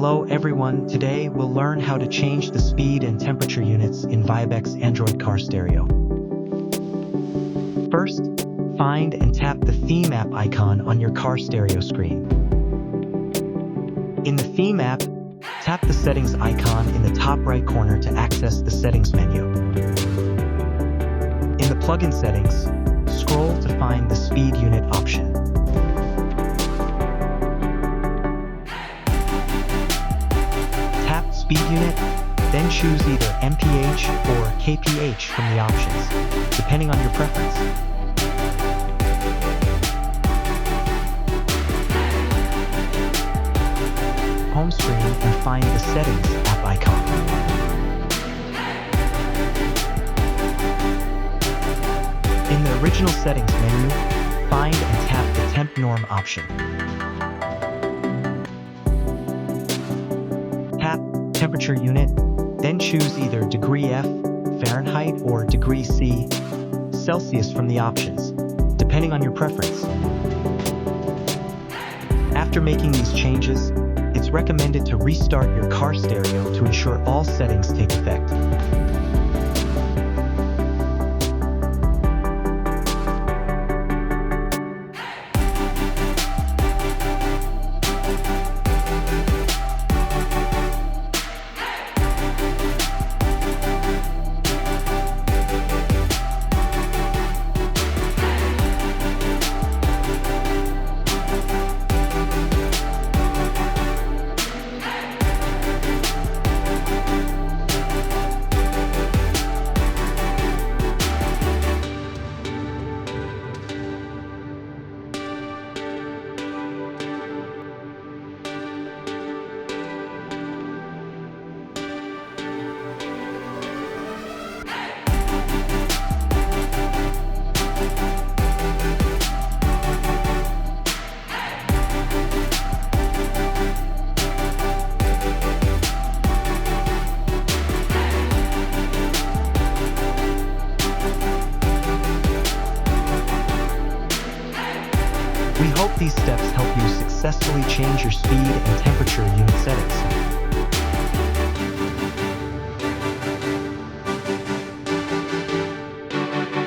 Hello everyone, today we'll learn how to change the speed and temperature units in ViaBecs Android car stereo. First, find and tap the theme app icon on your car stereo screen. In the theme app, tap the settings icon in the top right corner to access the settings menu. In the plugin settings, scroll to find the speed unit option. Tap speed unit, then choose either MPH or KMH from the options, depending on your preference. Home screen and find the settings app icon. In the original settings menu, find and tap the temp norm option. Tap temperature unit, then choose either degree F, Fahrenheit, or degree C, Celsius from the options, depending on your preference. After making these changes, it's recommended to restart your car stereo to ensure all settings take effect. We hope these steps help you successfully change your speed and temperature unit settings.